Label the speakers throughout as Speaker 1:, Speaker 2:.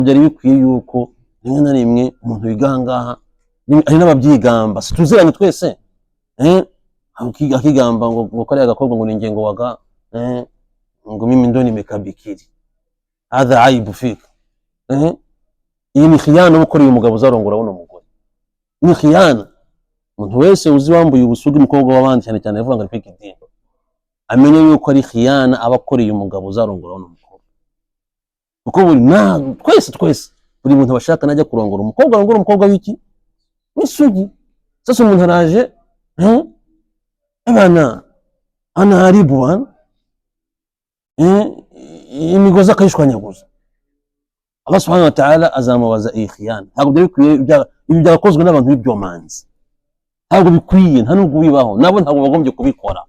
Speaker 1: byari bikwiye yuko rimwe na rimwe umuntu wigangaha ari n'ababyigamba situziranye twese akigamba ngo kare agakorwa ngo ningengo waga ngo mimi ndo nimekabikiri hadha aibu fika iyi ni khiyana ukora uyu mugabo uzarongora uno mugore ni khiyana umuntu wese uzi wambuye ubusugi umukobwa w'abandi cyane cyane avuga ngo fika idini amenye yuko ari khiyana abakora uyu mugabo uzarongora uno mukobwa kuko buri na twese buri muntu bashaka najya kurongora umukobwa arongora umukobwa w'iki n'isugi sasa umuntu araje abana ana haribu imigozi akayishwanyaguza Allah subhanahu wa ta'ala azamubaza iyi khiyana ntabwo bikwiye ibi byakozwe n'abantu b'ibyomanzi ntabwo bikwiye nta nubwo bibaho nabo ntabwo bagombye kubikora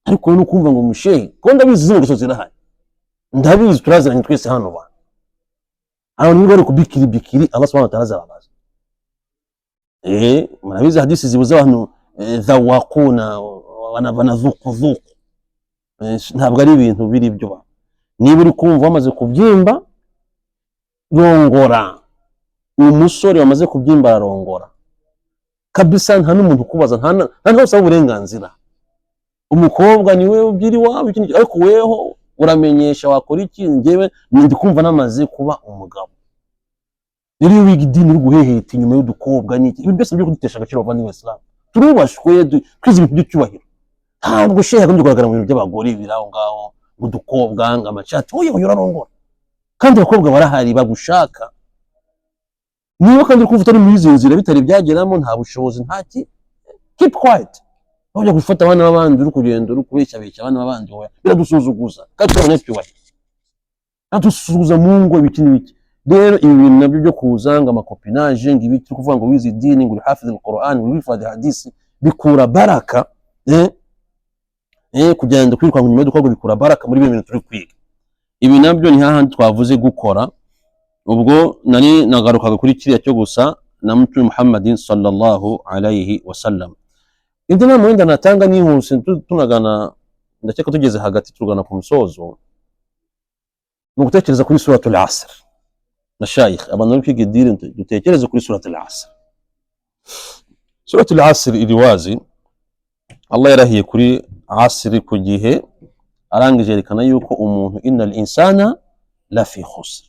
Speaker 1: ariko no kumva ngo mushehe ko ndabizi zino gusozi zirahari ndabizi turaziranye twese hano ba aho niba ari kubikiri Allah subhanahu wa ta'ala azababaza murabizi hadisi zibuza abantu dhawaquna wanadhuku ntabwo ari ibintu biri byo ba niba uri kumva wamaze kubyimba rongora umusore wamaze kubyimba rongora kabisa nta n'umuntu kubaza nta hose uburenganzira umukobwa niwe ubyiri wawe ariko weho uramenyesha wakora iki ngewe ndi kumva namaze kuba umugabo rero wigidini uri guheheta inyuma y'udukobwa n'iki ibyo byose byo kudutesha agaciro abandi Islam turubashwe twize ibintu by'icyubahiro ntabwo shehe agombye kugaragara mu bintu by'abagore biraho ngaho udukobwa ngamacati oye urarongora kandi abakobwa barahari bagushaka niba kandi kumva utari muri izi nzira bitari byageramo nta bushobozi ntaki keep quiet bajya gufata abana b'abandi uri kugenda uri kubeshya abana b'abandi oya biradusuzuguza kandi abanyacyubahiro atusuzuguza mu ngo ibiki n'ibiki rero ibi bintu nabyo byo kuzanga amakopinage ngo ibiki kuvuga ngo wizi dini ngo hafiz al-Qur'an ngo wifade hadisi bikura baraka kugenda kwirukanga nyuma y'uko bikura baraka muri bintu turi kwiga ibi nabyo ni hahandi twavuze gukora ubwo nari nagarukaga kuri kiriya cyo gusa na Mtume Muhammadin sallallahu alayhi wasallam indi nama wenda natanga nihuse tunagana ndakeka tugeze hagati turugana ku musozo no gutekereza kuri suratul asr na shaykh abantu bari kwiga idini dutekereze kuri suratul asr suratul asr iriwazi Allah yarahiye kuri asri ku gihe arangije yerekana yuko umuntu innal insana la fi khusr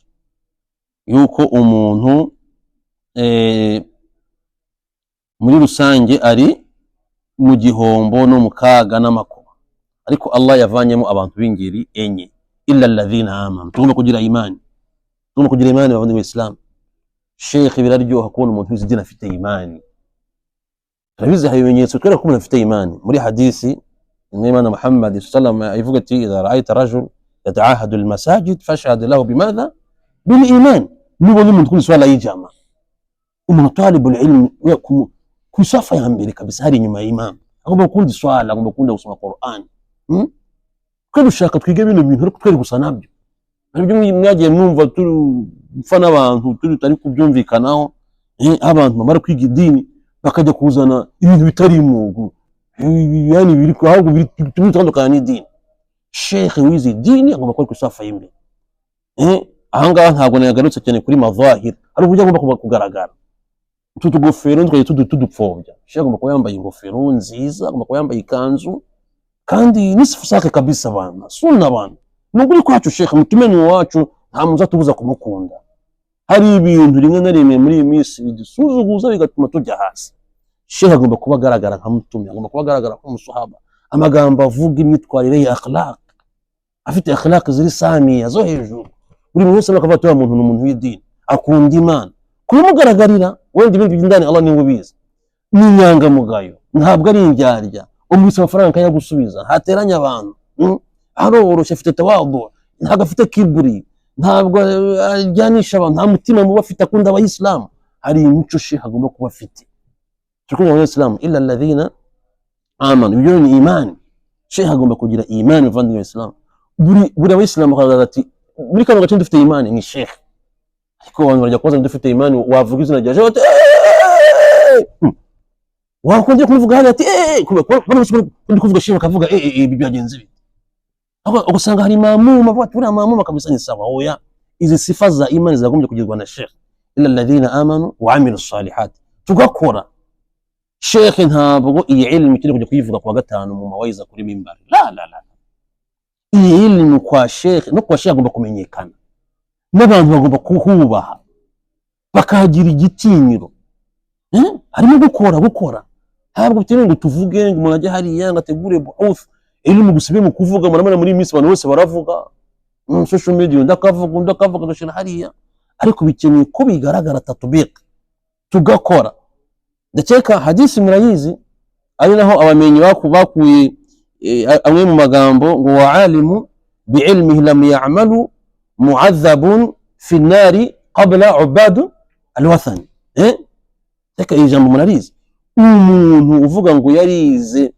Speaker 1: yuko umuntu muri rusange ari mu gihombo no mu kaga n'amakuba ariko Allah yavanyemo abantu b'ingeri enye illa alladhina amanu tugomba kugira imani abandi b'Islam Sheikh biraryoha kubona umuntu wese dina afite imani turabizi habimenyetso twera ko umuntu afite imani muri hadisi Imam Muhammad sallallahu alayhi ivuga ati idha ra'aita rajul yata'ahadu al-masajid fashhad lahu bimadha bil iman nubona umuntu kuri swala y'ijama umuntu talibul ilm kusafa ya mbere kabisa hari nyuma y'imam agomba kundi swala agomba kundi gusoma Qur'an ko dushaka twige bino bintu ariko twere gusa nabyo aribyo mwagiye mwumva turufana abantu turi kubyumvikanaho abantu bamara kwiga idini bakajya kuzana ibintu bitari imugu yani biri ko ahubwo bitandukana n'idini Sheikh wizi dini agomba kuba kusafa y'imbere ahangaha ntabwo nagarutse cyane kuri mazahir ari uburyo agomba kugaragara tutugofero twaye tudupfobya Sheikh agomba kuba yambaye ingofero nziza agomba kuba yambaye ikanzu kandi nisfu sake kabisa bana sunna bana nuguri kwacu Sheikh mutumeni wacu nta muza tubuza kumukunda hari ibintu rimwe na rimwe muri iyi minsi bidusuzuguza bigatuma tujya hasi Sheikh agomba kuba agaragara nka mutumye agomba kuba agaragara nk'umusahaba amagambo avuga imyitwarire ya akhlaq afite akhlaq ziri samiya zo hejuru buri wese akavuga ati umuntu n'umuntu w'idini akunda Imana kumugaragarira wenda ibindi by'indani Allah niwe ubizi n'inyanga mugayo ntabwo ari indyarya umwise amafaranga yagusubiza hateranya abantu aroroshye afite tawadu ntabwo afite kiburi ntabwo ajyanisha abantu nta mutima muba afite akunda abayisilamu hari imico Sheikh agomba kuba afite tukunda abayisilamu illa alladhina amanu ibyo ni imani Sheikh agomba kugira imani vandi y'Islam buri abayisilamu akavuga ati muri kano gace dufite imani ni Sheikh ariko abantu barajya kubaza dufite imani wavuga izina rya Sheikh wakunze kuvuga hano ati kundi kuvuga Sheikh akavuga ibi byagenze bite ugasanga hari mamuma batura mamuma kabisa ni sawa oya izi sifa za imani zagombye kugirwa na sheikh illa alladhina amanu wa amilu salihat tugakora. Sheikh ntabwo iyi ilmu kiri kujya kuyivuga kwa gatanu mu mawaiza kuri mimbari, la iyi ilmu kwa sheikh no kwa sheikh agomba kumenyekana n'abantu bagomba kuhubaha bakagira igitinyiro. Harimo gukora ntabwo bitewe ngo tuvuge ngo umuntu ajye hariya ngategure buhuth ilmu gusibe mu kuvuga. Muramana muri minsi abantu bose baravuga social media ndakavuga gashira hariya, ariko bikeneye ko bigaragara tatbiq tugakora. Ndakeka hadisi murayizi ari naho abamenyi bakuye amwe mu magambo ngo wa alimu bi ilmihi lam ya'malu mu'adhabun fi an-nari qabla ubadu al-wathan. Reka ijambo murarizi, umuntu uvuga ngo yarize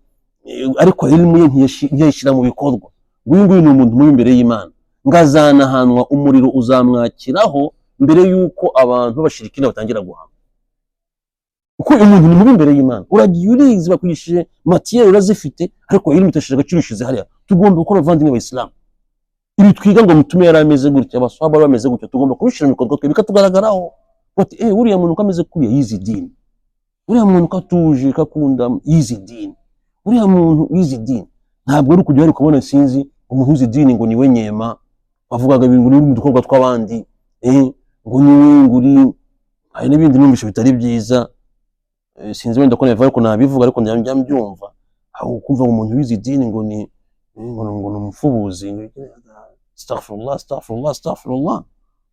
Speaker 1: ariko ilmu ye ntiyashira mu bikorwa, nguyu ni umuntu muri imbere y'Imana, ngazanahanwa umuriro uzamwakiraho mbere yuko abantu bashirikina batangira guhama. Uko umuntu ni muri imbere y'Imana, uragiye urizi bakwishije matière urazifite, ariko ilmu itashije agaciro ishize hariya. Tugomba gukora abavandimwe b'Islam, ibi twiga ngo mutume yarameze gutya, abaswahaba bameze gutya, tugomba kubishira mu bikorwa twe bikatugaragaraho bati uriya muntu kameze kuriya yizi dini, uriya muntu katuje kakunda yizi dini, uriya muntu yizi dini. Ntabwo uri kujya kubona sinzi umuntu yizi dini ngo niwe nyema bavugaga ibintu muri mu dukorwa tw'abandi, ngo niwe nguri hari n'ibindi numvisho bitari byiza. Sinzi wenda ko nevayo ko nabivuga, ariko njya mbyumva aho kumva umuntu wizi dini ngo ni umufubuzi. Astaghfirullah.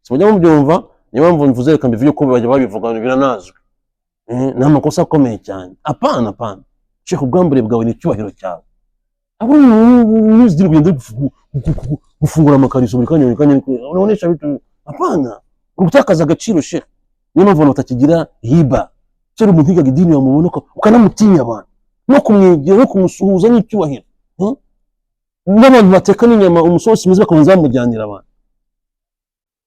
Speaker 1: Sibajya mubyumva, niyo mpamvu mvuze reka mbivuge ko bajya babivuga biranazwe. Nta makosa akomeye cyane. Apana Sheikh, ubwambure bwawe ni icyubahiro cyawe. Abo wizi dini kugenda gufungura amakariso buri kanya unaonesha vitu. Apana, ugutakaza agaciro Sheikh. Niyo mpamvu batakigira hiba. Cyari umuntu wiga idini wamubonoka ukanamutinya abantu no kumwegera no kumusuhuza n'icyubahiro. N'abantu bateka n'inyama umusosi mwiza bakabanza bamujyanira abantu.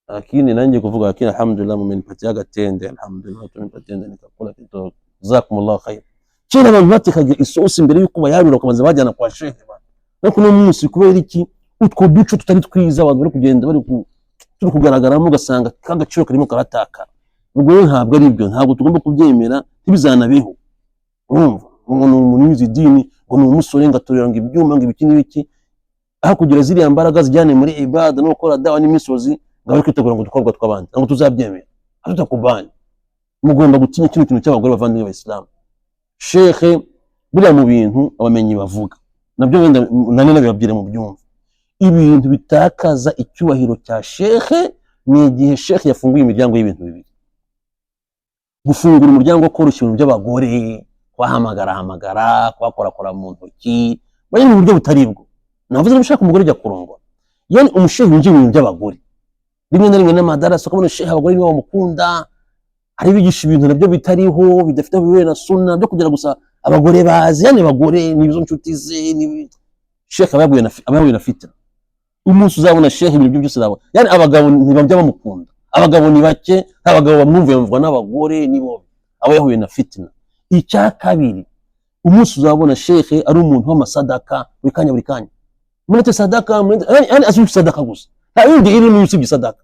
Speaker 1: Lakini nanjye kuvuga lakini alhamdulillah mumenipatia agatende, alhamdulillah tumenipatia nikakula kidogo, jazakumullahu khair. Cyera abantu batekaga isosi mbere yuko bayarura bakabanza bajyana kwa sheikh bana. Ariko no munsi kubera iki utwo duco tutari twiza abantu bari kugenda bari turi kugaragaramo ugasanga kagaciro karimo karataka. Ubwo ntabwo ari byo, ntabwo tugomba kubyemera, ntibizanabeho. Urumva umuntu wizi dini ngo ni umusore ngatorera ngo ibyuma ngo ibiki n'ibiki, aho kugira ziriya mbaraga zijyane muri ibada no gukora dawa n'imisozi ngaho kwitegura ngo dukorwa tw'abandi ngo tuzabyemera tutakubanye. Mugomba gutinya kintu cy'abagore bavandimwe b'Islam. Sheikh buriya mu bintu abamenyi bavuga nabyo wenda nane nabibabyire mu byumva, ibintu bitakaza icyubahiro cya Sheikh ni igihe Sheikh yafunguye imiryango y'ibintu bibiri. Gufungura umuryango wo koroshya ibintu by'abagore, kwahamagara, kwakorakora mu ntoki, bari mu buryo butari bwo. Navuze ngo ushaka umugore ujya kurongora, yani umushehe winjiye mu bintu by'abagore. Rimwe na rimwe n'amadarasa ukabona shehe abagore nibo bamukunda, hari bigisha ibintu nabyo bitariho bidafite biwe na sunna byo kugira gusa abagore bazi, yani abagore nibizo nshuti ze ni shehe abahuye na fitna. Umunsi uzabona shehe ibintu byose zabo, yani abagabo ntibajya bamukunda, abagabo ni bake, abagabo bamwumva n'abagore nibo abo yahuye na fitna. Icya kabiri, umunsi uzabona shehe ari umuntu w'amasadaka buri kanya murete sadaka, yani azuye sadaka gusa, nta yindi iri mu usibye sadaka,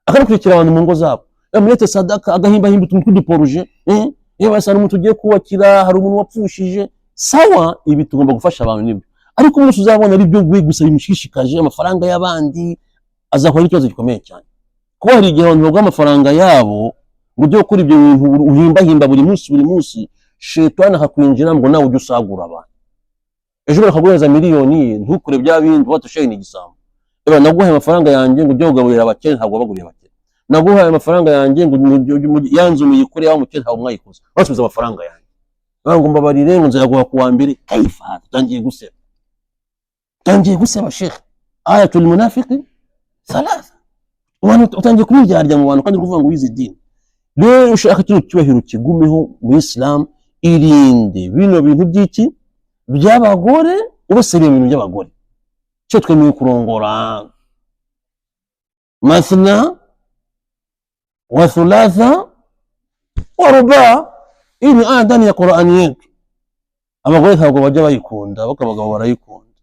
Speaker 1: akanakurikira abantu mu ngo zabo, murete sadaka agahimba utuntu tw'uduporuje, yewe asa n'umuntu ugiye kubakira, hari umuntu wapfushije. Sawa, ibi tugomba gufasha abantu nibyo, ariko umunsi uzabona ari byo gusa bimushishikaje amafaranga y'abandi, azakora ikibazo gikomeye cyane. Kuko hari igihe abantu bagwa amafaranga yabo ngo ujye gukora ibyo bintu uhimbahimba buri munsi, shetani akakwinjira ngo nawe ujye usagura abantu. Ejo bakaguhereza miliyoni ntukure bya bindi watushaye ni igisambo. Eba naguhaye amafaranga yanjye ngo ujye kugaburira abakene, ntabwo wabaguriye abakene. Naguhaye amafaranga yanjye ngo yanzu muyikure yaho mukene, ntabwo mwayikoze, basubiza amafaranga yanjye. Ngo mbabarire ngo nzayaguha kuwa mbere. Kaifa tangiye guseba sheikh, ayatul munafiqi thalatha. Abantu utangiye kubiryarya mu bantu kandi kuvuga ngo wize dini. Rero ushaka cyo cyubahiro kigumeho mu Islam, irinde bino bintu by'iki by'abagore, ubasiriye ibintu by'abagore. Cyo twemeye kurongora mathna wa thulatha wa ruba, ini adani ya Qur'ani yetu. Abagore ntabwo bajya bayikunda, bakabagabo barayikunda,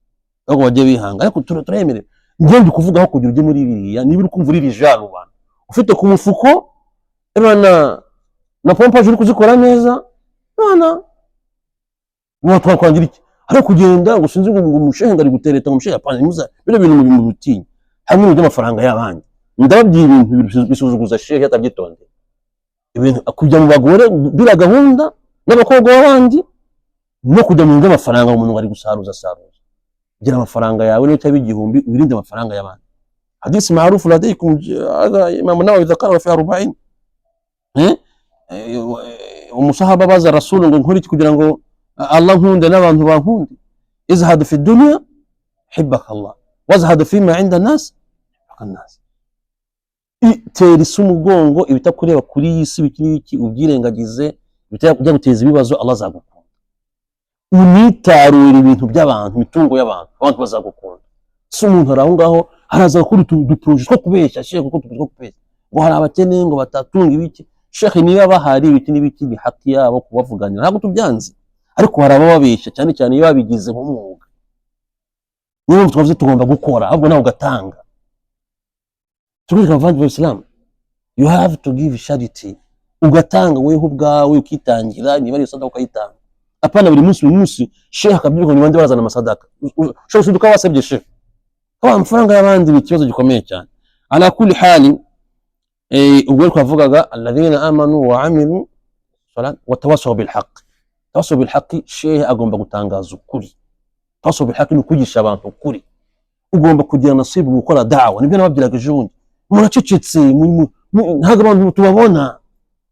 Speaker 1: ntabwo bajya bihanga, ariko turemere ngende kuvuga aho kugira ujye muri biriya niba uri kumva uri rijal ubana ufite ku mufuko ebana na pompaje uri kuzikora neza bana twakwangira iki ari kugenda ngo sinzi ngo umushehe ngari gutereta umushehe apana muza bino bintu mu butinya hamwe n'amafaranga y'abandi ndababwiye ibintu bisuzuguza shehe atabyitonde ibintu kujya mu bagore bira gahunda n'abakobwa b'abandi no kujya mu amafaranga umuntu ngari gusaruza gira amafaranga yawe no cyaba igihumbi wirinde amafaranga y'abandi hadisi maarufu ladaykum imam Nawawi dhakara fi 40 umusahaba baza rasul ngo nkuri kugira ngo Allah nkunde n'abantu bankunde izhad fi dunya hibbaka Allah wazhad fi ma 'inda nas hibbaka itera umugongo ibitakureba kuri yisi bikini ubyirengagize bitajya guteza ibibazo Allah azagukunda unitarura ibintu by'abantu mitungo y'abantu abantu bazagukunda si umuntu araho ngaho haraza kuri duproje two kubeshya shehe kuko tugomba kubeshya ngo hari abakene ngo batatunga ibiki shehe niba bahari ibiki n'ibiki ni haki yabo kubavuganira ntabwo tubyanze ariko hari abababeshya cyane cyane iyo babigize nk'umwuga niyo twavuze tugomba gukora ahubwo nawe ugatanga tugirira abavandimwe b'Islam you have to give charity ugatanga weho ubwawe ukitangira niba ari sadaka ukayitanga apana buri munsi shehe akabyuka ni bandi barazana amasadaka shobora suduka wasabye shehe kwa amafaranga y'abandi bikibazo gikomeye cyane ala kulli hali ubwo twavugaga alladhina amanu wa amilu salat wa tawassaw bil haqq tawassaw bil haqq shehe agomba gutangaza ukuri tawassaw bil haqq ni kugisha abantu ukuri ugomba kugira nasibu gukora da'wa nibyo nababwiraga ejobundi muracecetse ntago abantu tubabona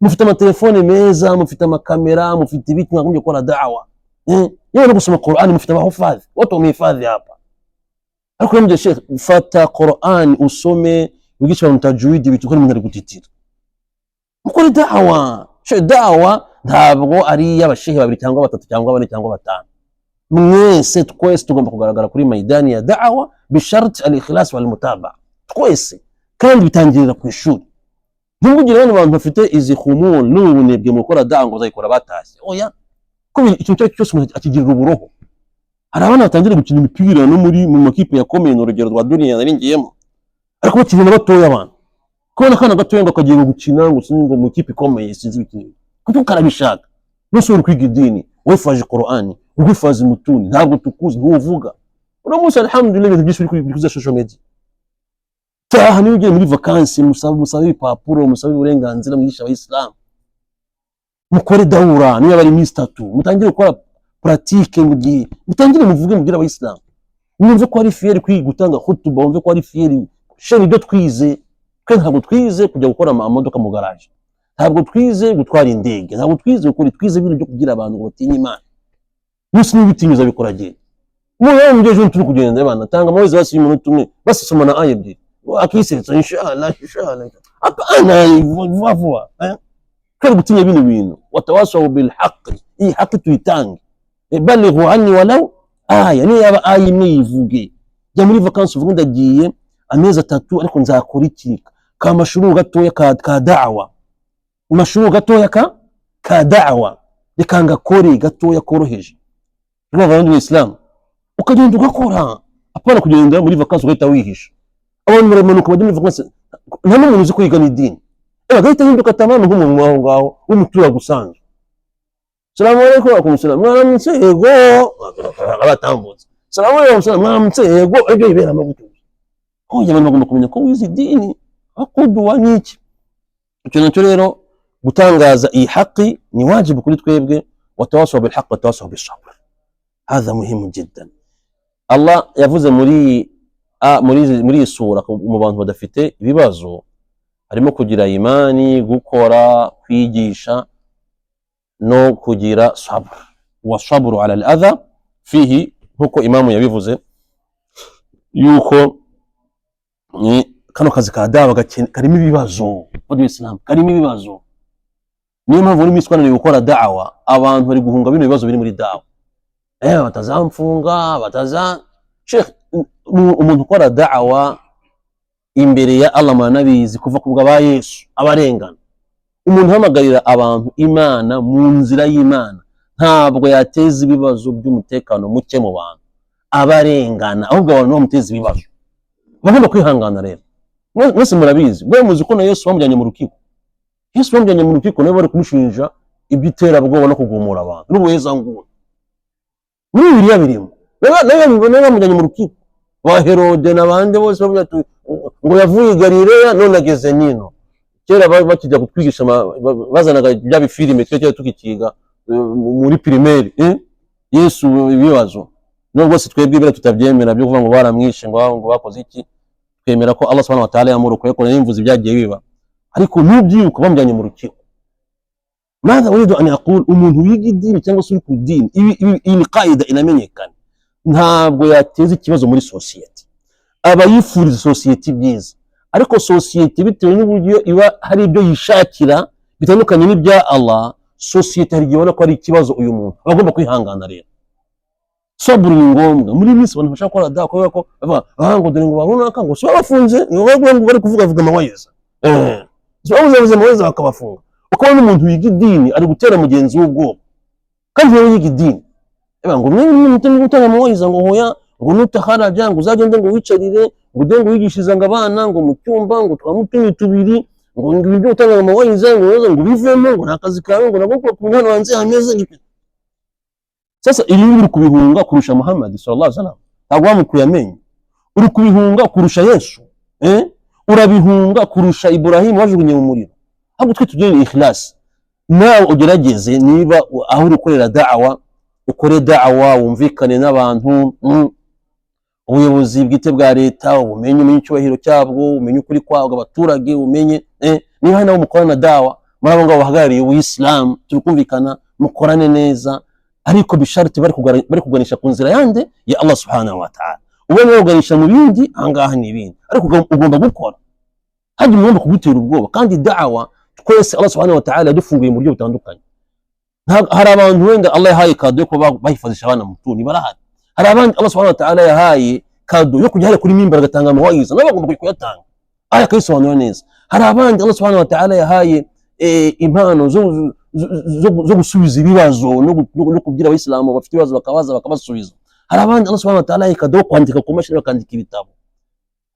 Speaker 1: mufite amatelefone meza mufite amakamera mufite ibiki mwagombye gukora da'wa yewe no gusoma Qur'an mufite abahufadhi watu wamehifadhi hapa ariko namje sheikh fata Qur'an usome wigisha abantu tajwid bitukora umuntu ari gutitira mukora da'wa da'wa ntabwo ari y'abashehe babiri cyangwa batatu cyangwa bane cyangwa batanu mwese twese tugomba kugaragara kuri maidani ya da'wa bishart al-ikhlas wal mutaba twese kandi bitangirira ku ishuri ntugire abantu bafite izi khumul n'ubunebwe mu gukora da'wa ngo zayikora batashye oya ko ikintu cyose akigirira uburoho hari abana batangira gukina imipira no muri mu makipe yakomeye n'urugero rwa dunia naringiyemo ariko bakina batoya abantu kubona kana gatoya ngo akagiye gukina ngo sinzi ngo mu kipe ikomeye sinzi bikini kuko karabishaka nusura kwiga idini wifaje Qur'ani wifaje mutuni ntabwo tukuzi ntuvuga uramusa alhamdulillah ibintu byinshi biri kuza social media taha niyo ugiye muri vacances musaba ibipapuro musaba uburenganzira mwigisha abayisilamu mukore dawura niyo bari minsi 3 mutangire gukora pratique mu gihe mutangire muvuge mubwira abayisilamu mwumve ko ari fier kwiga gutanga khutuba mwumve ko ari fier sheni byo twize kandi ntabwo twize kujya gukora amamodoka mu garage ntabwo twize gutwara indege ntabwo twize gukora twize ibintu byo kugira abantu ngo batinye Imana musi n'ibitinyuza bikora gihe muyo mjeje turi kugenda abana tanga mawezi basi umuntu umwe basi soma na aya ebyiri akisetsa inshallah apana vuba kandi gutinya bintu watawasaw bil haqq haqq tuyitange balighu anni walau aya ni yaba aya imwe yivuge jya muri vacances uvuga ndagiye amezi 3 ariko nzakora iki ka mashuru gatoya ka da'wa mashuru gatoya ka da'wa rikanga kore gatoya koroheje n'abandi b'Islam ukagenda ugakora apana kugenda muri vacances ugahita wihisha abantu baramanuka bajya muri vacances nta n'umuntu uzi kwiga n'idini agahita hinduka tamano nk'umuntu waho ngaho w'umutura gusanzwe salamu alaykum wa salam mwaramutse yego abatambutse salamu alaykum mwaramutse yego ibyo ibera amabuto hoya abantu bagomba kumenya ko wize idini akudwa n'iki icyo nacyo rero gutangaza iyi haki ni wajibu kuri twebwe watawasaw bil haqq watawasaw bis sabr هذا مهم جدا الله yavuze muri sura mu bantu badafite ibibazo harimo kugira imani gukora kwigisha no kugira sabr wa sabru ala al-adha fihi huko imamu yabivuze yuko ni kano kazi ka dawa karimo ibibazo bodi Islam karimo ibibazo niyo mpamvu muri miswanire gukora da'wa abantu bari guhunga bino bibazo biri muri da'wa batazamfunga Sheikh umuntu ukora da'wa imbere ya Allah manabizi kuva kubwa ba Yesu abarengana umuntu hamagarira abantu Imana mu nzira y'Imana ntabwo yateza ibibazo by'umutekano muke mu bantu abarengana ahubwo abantu bamuteza ibibazo bagomba kwihangana rero. Mwese murabizi bwo muzi ko na Yesu bamujyanye mu rukiko. Yesu bamujyanye mu rukiko nawe bari kumushinja iby'iterabwoba no kugumura abantu n'ubuhezanguni. Muri Bibiliya birimo nawe bamujyanye mu rukiko wa Herode n'abandi bose bavuga ati ngo yavuye i Galileya none ageze Nino. Kera bakijya kutwigisha bazanaga bya bifilime cyo tukikiga muri primaire Yesu ibibazo nubwo se twebwe bira tutabyemera byo kuvuga ngo baramwishe ngo bakoze iki, twemera ko Allah subhanahu wa ta'ala yamurokoye ko n'imvuzi byagiye biba, ariko n'ubyuko bamujyanye mu rukiko. Mada uridu an yaqul umuntu wiga idini cyangwa se ku dini iyi qaida inamenyekana ntabwo yateza ikibazo muri society, aba yifuriza society byiza, ariko society bitewe n'uburyo iba hari ibyo yishakira bitandukanye n'ibya Allah, society hari gibona ko ari ikibazo uyu muntu bagomba kwihangana rero. Saburi ni ngombwa muri minsi abantu bashaka gukora dawa kubera ko bavuga ngo dore ngo barunaka ngo so bafunze ngo bari kuvuga amaweza so bavuze amaweza bakabafunga. Ukabona umuntu wiga idini ari gutera mugenzi w'ubwoba kandi yari yiga idini ngo mwe mutari gutanga amaweza ngo hoya ngo nutaharaja ngo uzagende ngo wicarire ngo ugende ngo wigishiza ngo abana ngo mu cyumba ngo twamupimye tubiri ngo ibyo gutanga amaweza ngo bivemo ngo nakazi kawe ngo nabwo ku mwana wanze ameze. Sasa ibi uri kubihunga kurusha Muhammad sallallahu alaihi wasallam, ntabwo wamukuye amenyo. Uri kubihunga kurusha Yesu, urabihunga kurusha Ibrahim wajugunye mu muriro. Ahubwo twe tugire ikhlas, nawe ugerageze niba aho uri ukorera da'wa, ukore da'wa wumvikane n'abantu, ubuyobozi bwite bwa leta umenye icyubahiro cyabwo, umenye ukuri kwabwo abaturage, umenye niba nawe mukorana da'wa murabo ngo bahagarariye uIslam tukumvikana mukorane neza, ariko bisharti bari kuganisha ku nzira yande ya Allah subhanahu wa ta'ala. Ubone uganisha mu bindi angaha n'ibindi, ariko ugomba gukora haje umuntu kugutera ubwoba. Kandi da'wa twese Allah subhanahu wa ta'ala yadufunguye mu buryo butandukanye. Hari abantu wenda Allah yahaye kado yo kuba bahifazisha abana mutuni barahari, hari abandi Allah subhanahu wa ta'ala yahaye kado yo kujya kuri mimbar agatanga amawayiza nabo bagomba kuyatanga aya kayisobanura neza. Hari abandi Allah subhanahu wa ta'ala yahaye impano zo gusubiza ibibazo no kugira abayisilamu bafite ibibazo bakabasubiza. Hari abandi Allah subhanahu wa ta'ala yakado kwandika ku mashini bakandika ibitabo.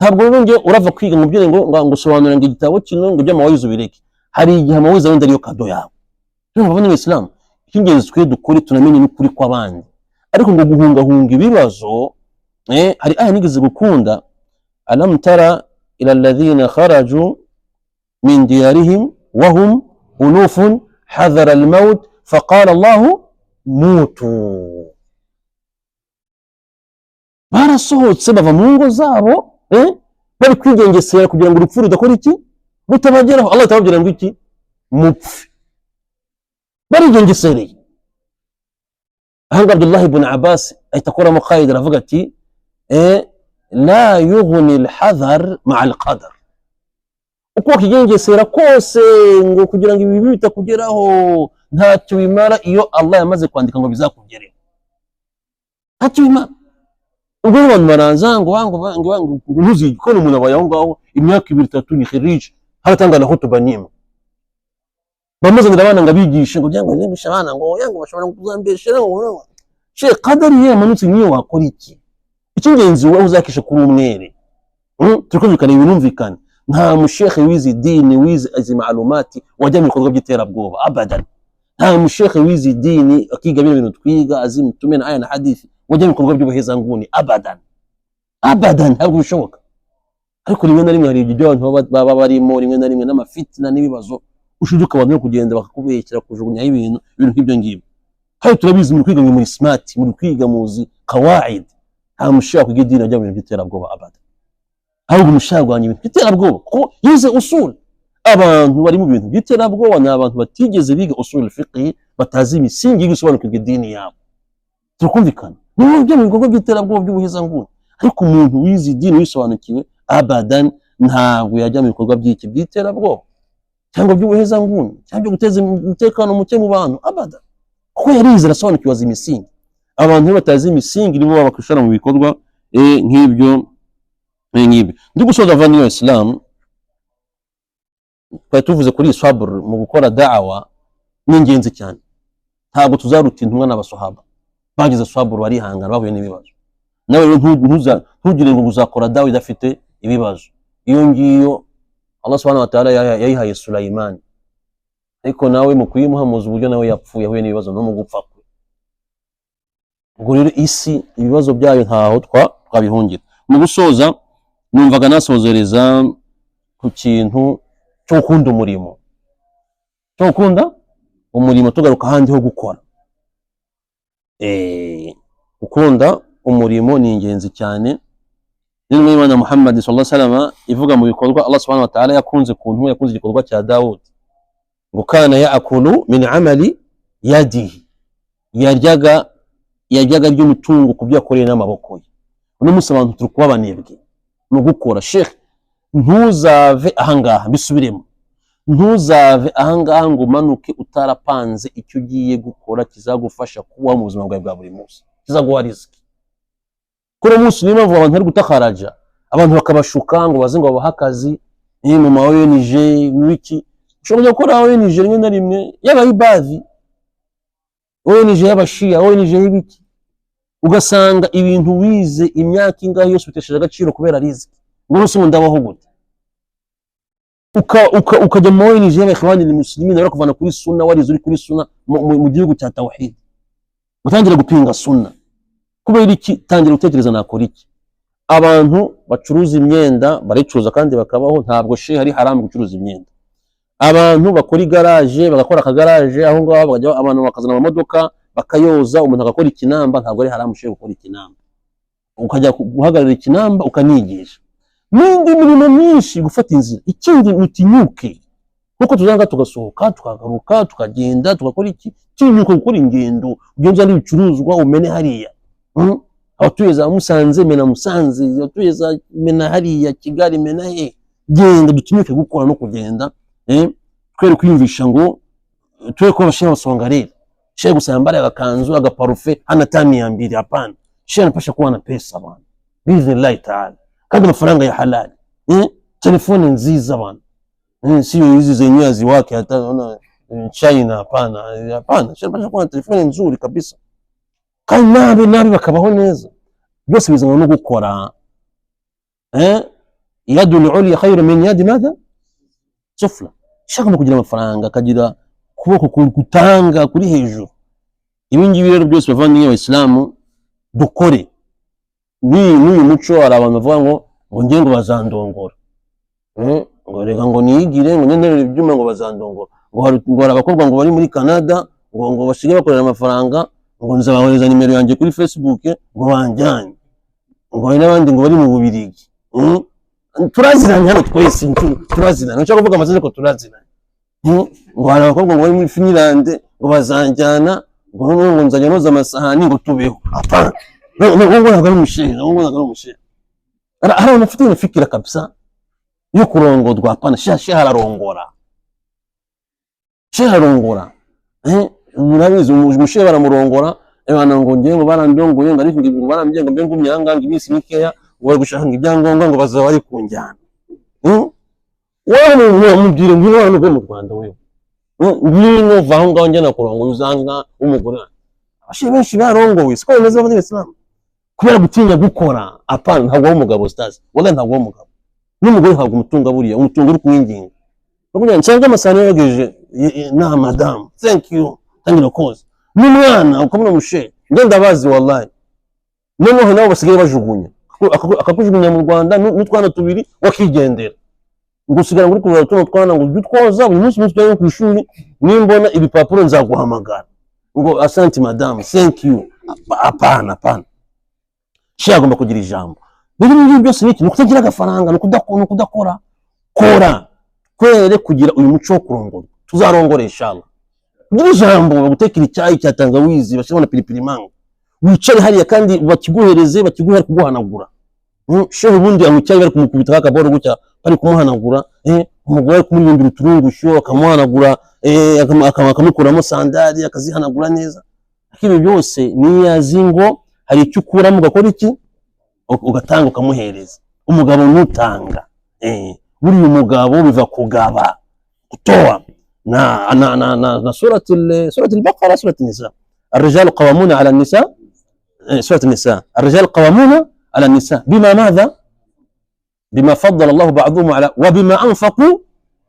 Speaker 1: Ntabwo nge urava kwiga mu byere ngo sobanura ngo igitabo kino ngo by'amawayizo bireke, hari igihe amawayizo wenda ariyo kado yawe. Rero bavanye mu Islam kingenzi twe dukuri tunamenye n'ukuri kw'abandi, ariko ngo guhunga ibibazo hari aya nigeze gukunda, alam tara ila alladhina kharaju min diyarihim wa hum unufun hadhara al-maut faqala Allah mutu. Barasohotse bava mu ngo zabo bari kwigengesera kugira ngo urupfu rudakora iki rutabageraho. Allah tababwira ngo iki mupfe, barigengesereye. Ahanga Abdullah ibn Abbas aitakora mu qaida aravuga ati la yughni al-hadhar ma'a al-qadar. Uko kigengesera kose ngo kugira ngo ibi bitakugeraho ntacyo bimara iyo Allah yamaze kwandika ngo bizakugereho, ntacyo bimara. Ubwo abantu baranza ngo ntuzi ko umuntu abaye ngaho imyaka 2-3 ni khirij haratanga na hotuba nyima bamuzanira abana ngo bigishe ngo byango nigisha abana ngo yango bashobora kuzambeshera ngo she qadari ye manutse niyo wakora iki. Icyingenzi wowe uzakisha kuri umwere tukumvikana ibinumvikana. Nta mushekhe wizi dini wizi azi maalumati wajya mu bikorwa by'iterabwoba abadan. Nta mushekhe wizi dini akiga bintu twiga azi mutume na aya na hadithi wajya mu bikorwa by'ubuhezanguni abadan ntabwo bishoboka. Ariko rimwe na rimwe hari ibyo abantu baba barimo rimwe na rimwe n'amafitna n'ibibazo ushuduka abantu kugenda bakakubekera kujugunya ibintu nk'ibyo ngibyo. Hari turabizi mu kwiga muri smart muri kwiga muzi kawaid, nta mushaka kwiga dini ajya mu bintu by'iterabwoba abadan. Ahubwo umushagwanya ibintu by'iterabwoba ko yize usul. Abantu bari mu bintu by'iterabwoba ni abantu batigeze biga usul fiqh, batazi imisingi y'igusobanukirwa idini yabo. Tukumvikana niyo byo mu bikorwa by'iterabwoba by'ubuhezanguni, ariko umuntu wize idini wisobanukiwe abadan ntabwo yajya mu bikorwa by'iki by'iterabwoba cyangwa by'ubuhezanguni cyangwa guteza umutekano muke mu bantu abadan, kuko yarize arasobanukiwe imisingi. Abantu batazi imisingi nibo babakushara mu bikorwa nk'ibyo. Ndi gusoza vani ya Islam kwa tuvuze kuri sabr mu gukora da'wa ni ingenzi cyane. Ntabwo tuzaruta intumwa n'abasahaba bagize sabr barihangana bahuye n'ibibazo. Nawe ntugire ngo uzakora da'wa idafite ibibazo. Iyo ngiyo Allah subhanahu wa ta'ala yayihaye Sulaiman, ariko nawe mu kuyimuhamuza uburyo nawe yapfuye ahuye n'ibibazo no mu gupfa kwe. Ubwo rero isi ibibazo byayo ntaho twabihungira. Mu gusoza numvaga nasozereza ku kintu cyo gukunda umurimo, tugaruka ahandi ho gukora. Gukunda umurimo ni ingenzi cyane. N'intumwa y'Imana Muhammad sallallahu alaihi wasallam ivuga mu bikorwa Allah subhanahu wa ta'ala yakunze igikorwa cya Dawud, ngo kana yaakulu min amali yadihi, yaryaga ry'umutungo ku byo yakoreye n'amaboko ye. Uno munsi abantu turi kuba abanebwe mu gukora. Sheikh, ntuzave ahangaha, bisubiremo, ntuzave ahangaha ngo umanuke utarapanze icyo ugiye gukora kizagufasha kubaho mu buzima bwawe bwa buri munsi, kizaguha riziki. Kuri munsi niyo mpamvu abantu bari gutakaraja, abantu bakabashuka ngo baze ngo babahe akazi mu ma ONG n'iki. Ushobora gukora ONG rimwe na rimwe y'abayibadi, ONG y'abashia, ONG y'ibiki, ugasanga ibintu wize imyaka ingahe yose bitesheje agaciro kubera riziki. Ngo se ndabaho gute? Ukajya mu ONG y'abakhwani muslimin bari kuvana kuri sunna, warize uri kuri sunna mu gihugu cya tawhid, utangira gupinga sunna. Kubera iki? Tangira gutekereza nakora iki. Abantu bacuruza imyenda baricuruza kandi bakabaho, ntabwo shehe hari haramu gucuruza imyenda. Abantu bakora igaraje bagakora akagaraje aho ngaho, bakajya abantu bakazana amamodoka bakayoza, umuntu agakora ikinamba, ntabwo ari haramu shehe gukora ikinamba. Ukajya guhagarara ikinamba ukanigisha n'indi mirimo myinshi, gufata inzira. Ikindi mutinyuke, kuko tuzanga tugasohoka tukagaruka tukagenda tugakora iki, tinyuka gukora ingendo, ugenda n'ibicuruzwa umene hariya. Abatuye za Musanze mena Musanze, abatuye za mena hariya Kigali mena he. Genda dutinyuke gukora no kugenda, twere kwiyumvisha ngo twere ko bashira basonga rero. Shehe gusambara agakanzu agaparufe anatami ya mbili, hapana. Shehe anapasha kuwa na pesa bana, billahi ta'ala, kandi mafaranga ya halali, telefoni nziza bana, sio hizi zenyewe ziwake hata unaona China, hapana. Shehe anapasha kuwa na telefoni nzuri kabisa, kandi nabi bakabaho neza. Byose bizana no gukora. Yadul ulya khayru min yadi madha sufla. Shaka mu kugira amafaranga, akagira kuboko kutanga kuri hejuru. Ibi ngibi rero byose bavandimwe Abayisilamu dukore. N'uyu muco hari abantu bavuga ngo ngiye ngo bazandongora, ngo rega ngo niyigire ngo nyenderere ibyuma ngo bazandongora, ngo hari abakobwa ngo bari muri Canada ngo bashige bakorera amafaranga, ngo nzabahereza nimero yanjye kuri Facebook ngo banjyanye, ngo hari n'abandi ngo bari mu Bubiligi. Turaziranye hano twese, turaziranye. Nshaka kuvuga amazina ko turaziranye. Ngo hari abakobwa ngo bari muri Finland ngo bazanjyana, ngo nzajya noza amasahani ngo tubeho. Apana, ngo ntabwo ari umushehe. Hari abafite imifikira kabisa yo kurongorwa. Apana, shehe ararongora. Murabizi umushehe baramurongora, ebana ngo ngiye ngo barandongoye, ngo ariko ngo barambye ngo mbe ngumyanga ngo iminsi mikeya ngo gushaka ibyangombwa ngo bazaba bari kunjyana. Wewe mubwire ngo hano mu Rwanda wewe, ngwino vaho ngaho njyana kurongora uzanga umugore. Abashe benshi barongowe siko bimeze abandi Islam kubera gutinya gukora. Apana, ntabwo umugabo stars, wallahi ntabwo umugabo n'umugore ntabwo umutunga buriya, umutunga uri kuwinginga. Bakugira nsanga amasano yogeje na madam, thank you, tangira koze n'umwana ukamuna mushe ngenda bazi wallahi. Noneho nabo basigaye bajugunya, akakujugunya mu Rwanda n'utwana tubiri wakigendera, ngo usigara muri kuva tuno twana ngo dutwoza buri munsi tujya ku ishuri, nimbona ibipapuro nzaguhamagara ngo asante madam, thank you. Apana, shehe agomba kugira ijambo. Biri byose niki nukutagira agafaranga, nukudakora kora, kwere kugira uyu muco wo kurongora. Tuzarongora inshallah. Gira ijambo, bagutekera icyayi cya tangawizi, bashobora pilipili mango, wicare hariya kandi bakiguhereze, bakiguhera kuguhanagura. Shehe ubundi amucyayi bari kumukubita akaboro gutya bari kumuhanagura, umugore kumurindira uturungusho akamuhanagura, akamukuramo sandali akazihanagura neza. Ibi byose ni yazingo hari icyo ukuramo ugakora iki, ugatanga ukamuhereza. Umugabo nutanga, buri umugabo biva kugaba kutoa. na surati al-Baqara, surati an-Nisa, الرجال قوامون على النساء، سورة النساء، الرجال قوامون على النساء بما ماذا؟ bima faddala Allah ba'dhum ala wa bima anfaqu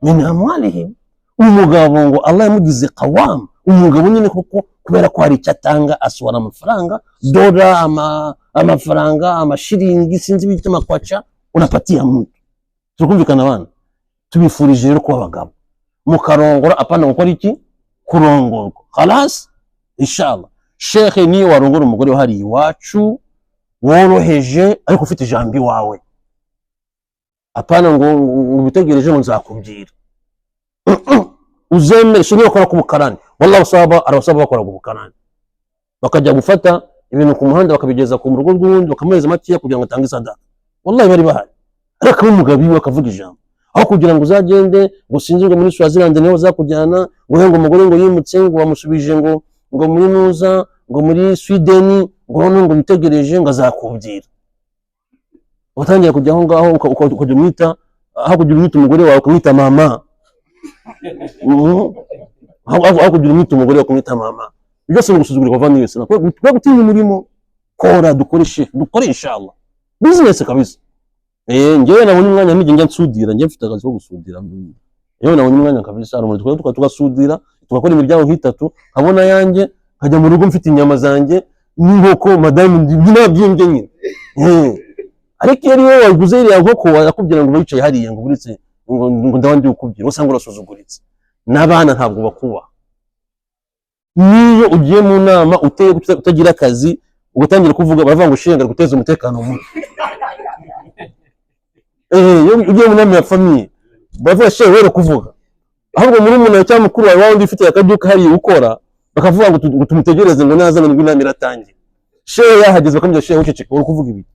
Speaker 1: min amwalihim. Umugabo ngo Allah yamugize qawam, umugabo nyine koko kubera ko hari cyatanga aswara amafaranga dola amafaranga amashiringi sinzi bita makwacha unapatia mtu. Tukumvikana bana, tubifurije rero ko abagabo mukarongora apana gukora iki kurongorwa khalas inshallah. Sheikh ni warongora umugore wahari iwacu woroheje ariko ufite ijambi wawe, apana ngo bitegereje ngo nzakubwira uzemere shini bakora ku bukarani. Wallahi usaba arabasaba bakora ku bukarani, bakajya gufata ibintu ku muhanda bakabigeza ku rugo rw'undi bakamuheza matiya kugira ngo atange sadaka. Wallahi bari bahari, ariko umugabo iwe akavuga ijambo aho kugira ngo uzagende ngo sinzi ngo muri Swaziland niho bazakujyana ngo umugore ngo yimutse ngo bamusubije ngo muri Nuza ngo muri Sweden ngo none ngo bitegereje ngo azakubwira. Utangiye kujya aho ngaho ukajya umwita aho kugira umwita umugore wawe kumwita mama, aho kugira umwita umugore wawe kumwita mama, byose ni gusuzugura bavanye wese. Nakwe gutinya umurimo kora dukore inshallah business kabisa. Ngewe nabonye umwanya nige njya nsudira, ngiye mfite akazi ko gusudira. Ngewe nabonye umwanya kabisa ari umuntu tugasudira tugakora imiryango nk'itatu, nkabona yanjye nkajya mu rugo mfite inyama zanjye n'inkoko madamu ndinabyimbye nyine. Ariko iyo wowe waguze iriya nkoko yakubwira ngo wicaye hariya ngo buritse ngo ndabandi ukubwira usanga urasuzuguritse n'abana ntabwo bakuba. Niyo ugiye mu nama uteye utagira akazi ugatangira kuvuga baravuga ngo shenga guteza umutekano muke. Yo ugiye mu nama ya famille bavuga shewe wero kuvuga, ahubwo muri umuntu cyangwa mukuru wawe wundi ufite akaduka hari ukora bakavuga ngo tumutegereze ngo nazana ngo inama iratangira. Shewe yahageze bakamubwira shewe uceceka uri kuvuga ibi.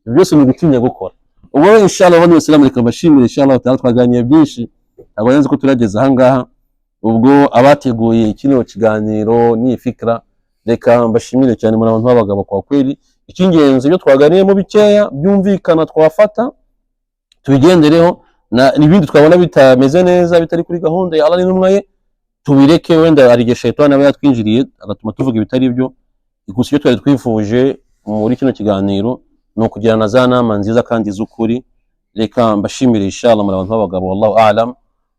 Speaker 1: Ibyo byose ni gutinya gukora. Ubwo inshallah wa sallam reka bashimire inshallah twaganiye byinshi ntabwo nzi ko turageza aha ngaha. Ubwo abateguye kino kiganiro ni fikra, reka mbashimire cyane muri abantu b'abagabo kwa kweli. Ikingenzi byo twaganiyemo bikeya byumvikana twafata tubigendereho, na ibindi twabona bitameze neza bitari kuri gahunda ya Allah n'intumwa ye tubireke. Wenda ari shetani aba yatwinjiriye agatuma tuvuga ibitari byo. Gusa iyo twari twifuje muri kino kiganiro no kugirana za nama nziza kandi z'ukuri. Reka mbashimire inshallah muri abantu b'abagabo. Wallahu a'lam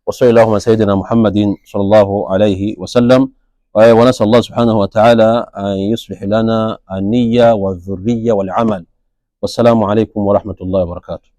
Speaker 1: wa sallallahu ala sayyidina Muhammadin sallallahu alayhi wa sallam wa nas'al Allah subhanahu wa ta'ala an yuslih lana an-niyya wa dhurriyya wal 'amal. Wassalamu alaykum wa rahmatullahi wa barakatuh.